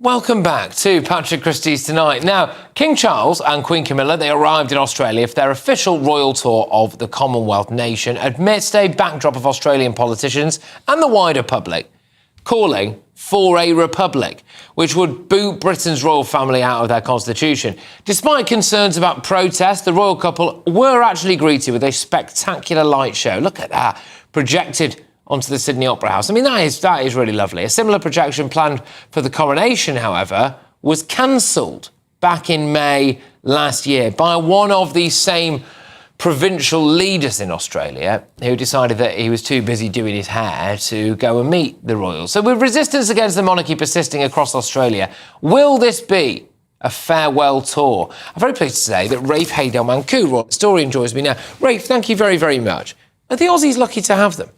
Welcome back to Patrick Christie's Tonight. Now, King Charles and Queen Camilla, they arrived in Australia for their official royal tour of the Commonwealth nation amidst a backdrop of Australian politicians and the wider public calling for a republic, which would boot Britain's royal family out of their constitution. Despite concerns about protest, the royal couple were actually greeted with a spectacular light show. Look at that, projected onto the Sydney Opera House. I mean, that is really lovely. A similar projection planned for the coronation, however, was cancelled back in May last year by one of the same provincial leaders in Australia who decided that he was too busy doing his hair to go and meet the royals. So with resistance against the monarchy persisting across Australia, will this be a farewell tour? I'm very pleased to say that Rafe Heydel-Mankoo, royal historian, joins me now. Rafe, thank you very, very much. Are the Aussies lucky to have them?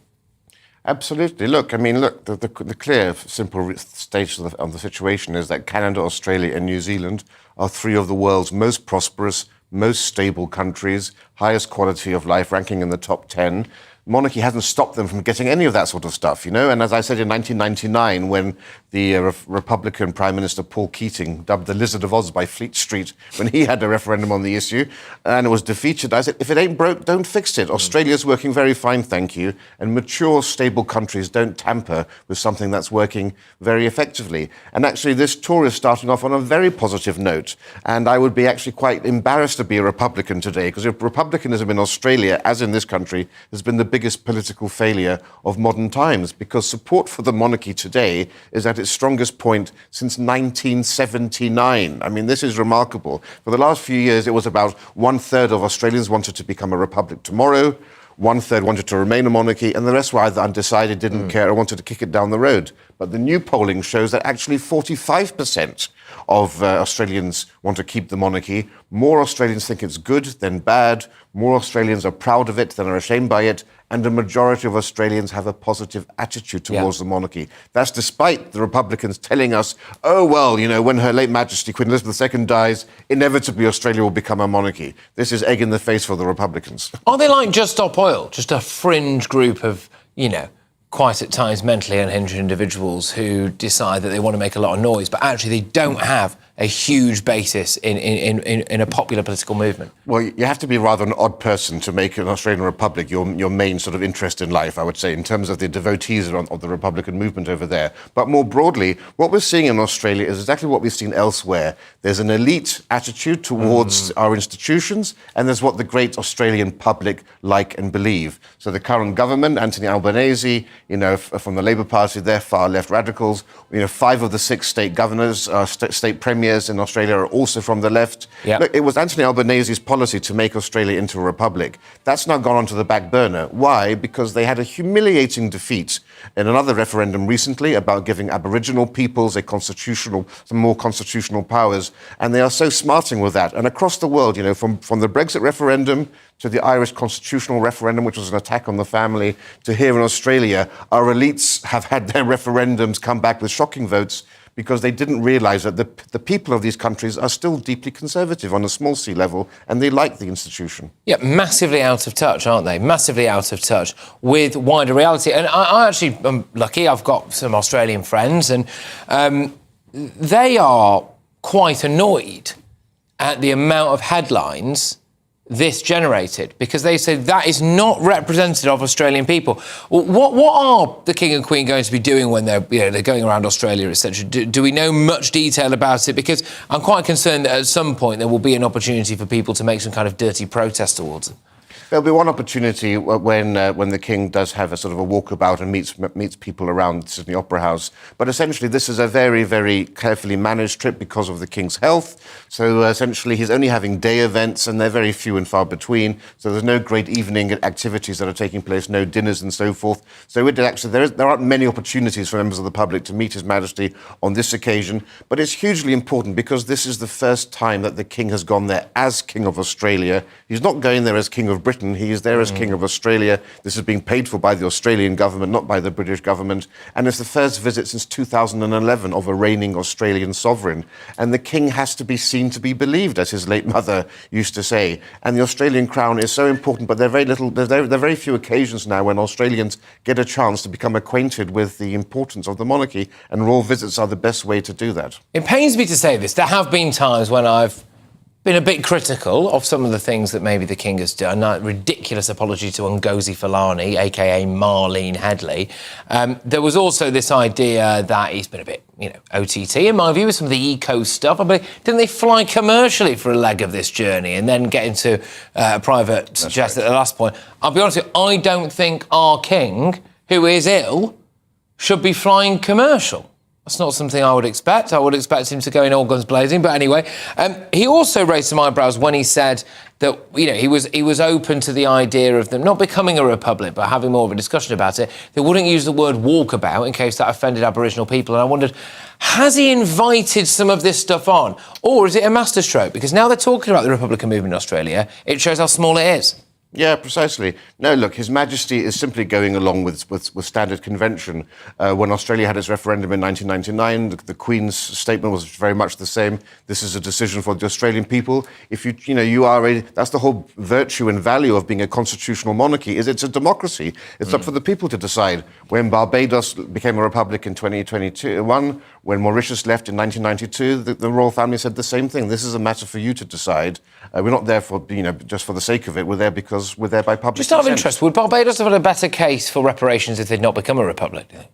Absolutely. The clear, simple state of the situation is that Canada, Australia and New Zealand are three of the world's most prosperous, most stable countries, highest quality of life, ranking in the top 10. Monarchy hasn't stopped them from getting any of that sort of stuff, you know? And as I said in 1999, when the Republican Prime Minister Paul Keating, dubbed the Lizard of Oz by Fleet Street, when he had a referendum on the issue and it was defeated, I said, if it ain't broke, don't fix it. Australia's working very fine, thank you. And mature, stable countries don't tamper with something that's working very effectively. And actually, this tour is starting off on a very positive note. And I would be actually quite embarrassed to be a Republican today, because republicanism in Australia, as in this country, has been the biggest political failure of modern times, because support for the monarchy today is at its strongest point since 1979. I mean, this is remarkable. For the last few years, it was about 1/3 of Australians wanted to become a republic tomorrow, 1/3 wanted to remain a monarchy, and the rest were either undecided, didn't care, or wanted to kick it down the road. But the new polling shows that actually 45% of Australians want to keep the monarchy. More Australians think it's good than bad. More Australians are proud of it than are ashamed by it. And a majority of Australians have a positive attitude towards the monarchy. That's despite the Republicans telling us, oh, well, you know, when Her late Majesty Queen Elizabeth II dies, inevitably Australia will become a monarchy. This is egg in the face for the Republicans. Are they like Just Stop Oil, just a fringe group of, you know, quite at times mentally unhinged individuals who decide that they want to make a lot of noise, but actually they don't have a huge basis in a popular political movement? Well, you have to be rather an odd person to make an Australian republic your main sort of interest in life, I would say, in terms of the devotees of the Republican movement over there. But more broadly, what we're seeing in Australia is exactly what we've seen elsewhere. There's an elite attitude towards our institutions, and there's what the great Australian public like and believe. So the current government, Anthony Albanese, you know, from the Labour Party, they're far-left radicals. You know, 5 of the 6 state governors, state premiers in Australia are also from the left. Yep. Look, it was Anthony Albanese's policy to make Australia into a republic. That's now gone onto the back burner. Why? Because they had a humiliating defeat in another referendum recently about giving Aboriginal peoples some more constitutional powers, and they are so smarting with that. And across the world, you know, from the Brexit referendum to the Irish constitutional referendum, which was an attack on the family, to here in Australia, our elites have had their referendums come back with shocking votes because they didn't realise that the people of these countries are still deeply conservative on a small C level, and they like the institution. Yeah, massively out of touch, aren't they? Massively out of touch with wider reality. And I actually am lucky. I've got some Australian friends, and they are quite annoyed at the amount of headlines this generated, because they say that is not representative of Australian people. What are the King and Queen going to be doing when they're going around Australia, etc.? Do we know much detail about it? Because I'm quite concerned that at some point there will be an opportunity for people to make some kind of dirty protest towards them. There'll be one opportunity when the King does have a sort of a walkabout and meets people around Sydney Opera House. But essentially, this is a very, very carefully managed trip because of the King's health. So essentially, he's only having day events, and they're very few and far between. So there's no great evening activities that are taking place, no dinners and so forth. So there aren't many opportunities for members of the public to meet His Majesty on this occasion. But it's hugely important because this is the first time that the King has gone there as King of Australia. He's not going there as King of Britain Britain. He is there as King of Australia. This is being paid for by the Australian government, not by the British government. And it's the first visit since 2011 of a reigning Australian sovereign. And the King has to be seen to be believed, as his late mother used to say. And the Australian crown is so important, but there are very few occasions now when Australians get a chance to become acquainted with the importance of the monarchy, and royal visits are the best way to do that. It pains me to say this. There have been times when I've been a bit critical of some of the things that maybe the King has done. That ridiculous apology to Ngozi Fulani, a.k.a. Marlene Headley. There was also this idea that he's been a bit, OTT, in my view, with some of the eco stuff. I mean, didn't they fly commercially for a leg of this journey and then get into a private jet at the last point? I'll be honest with you, I don't think our King, who is ill, should be flying commercial. That's not something I would expect. I would expect him to go in all guns blazing. But anyway, he also raised some eyebrows when he said that, he was open to the idea of them not becoming a republic, but having more of a discussion about it. They wouldn't use the word walkabout in case that offended Aboriginal people. And I wondered, has he invited some of this stuff on? Or is it a masterstroke? Because now they're talking about the Republican movement in Australia, it shows how small it is. Yeah, precisely. No, look, His Majesty is simply going along with standard convention. When Australia had its referendum in 1999, the Queen's statement was very much the same. This is a decision for the Australian people. If that's the whole virtue and value of being a constitutional monarchy, is it's a democracy. It's up for the people to decide. When Barbados became a republic in 2021, when Mauritius left in 1992, the royal family said the same thing. This is a matter for you to decide. We're not there for, just for the sake of it. We're there because we're there by public consent. Just out of interest, would Barbados have had a better case for reparations if they'd not become a republic, do you think?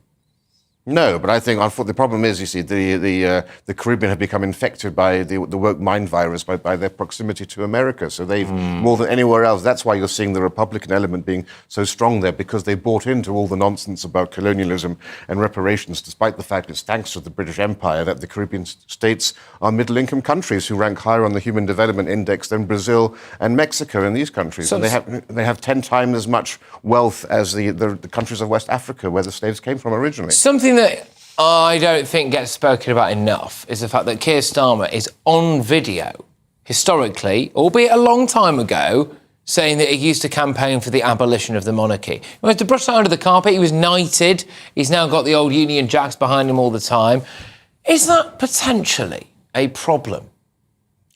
No, but I think the problem is, you see, the Caribbean have become infected by the woke mind virus by their proximity to America. So they've, more than anywhere else, that's why you're seeing the Republican element being so strong there, because they bought into all the nonsense about colonialism and reparations, despite the fact it's thanks to the British Empire that the Caribbean states are middle-income countries who rank higher on the Human Development Index than Brazil and Mexico and these countries. So and they have 10 times as much wealth as the countries of West Africa, where the slaves came from originally. Something that I don't think gets spoken about enough is the fact that Keir Starmer is on video, historically, albeit a long time ago, saying that he used to campaign for the abolition of the monarchy. He wanted to brush that under the carpet. He was knighted. He's now got the old Union Jacks behind him all the time. Is that potentially a problem?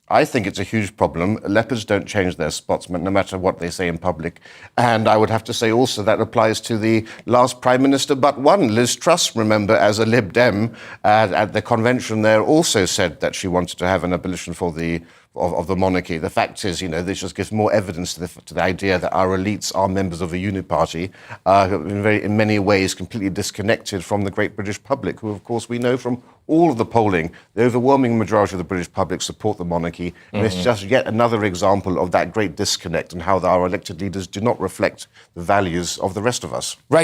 I think it's a huge problem. Leopards don't change their spots, no matter what they say in public. And I would have to say also that applies to the last Prime Minister but one. Liz Truss, remember, as a Lib Dem at the convention there, also said that she wanted to have an abolition of the monarchy. The fact is, this just gives more evidence to the idea that our elites are members of the uniparty, in many ways completely disconnected from the great British public, who, of course, we know from all of the polling, the overwhelming majority of the British public support the monarchy. And it's just yet another example of that great disconnect and how our elected leaders do not reflect the values of the rest of us. Right.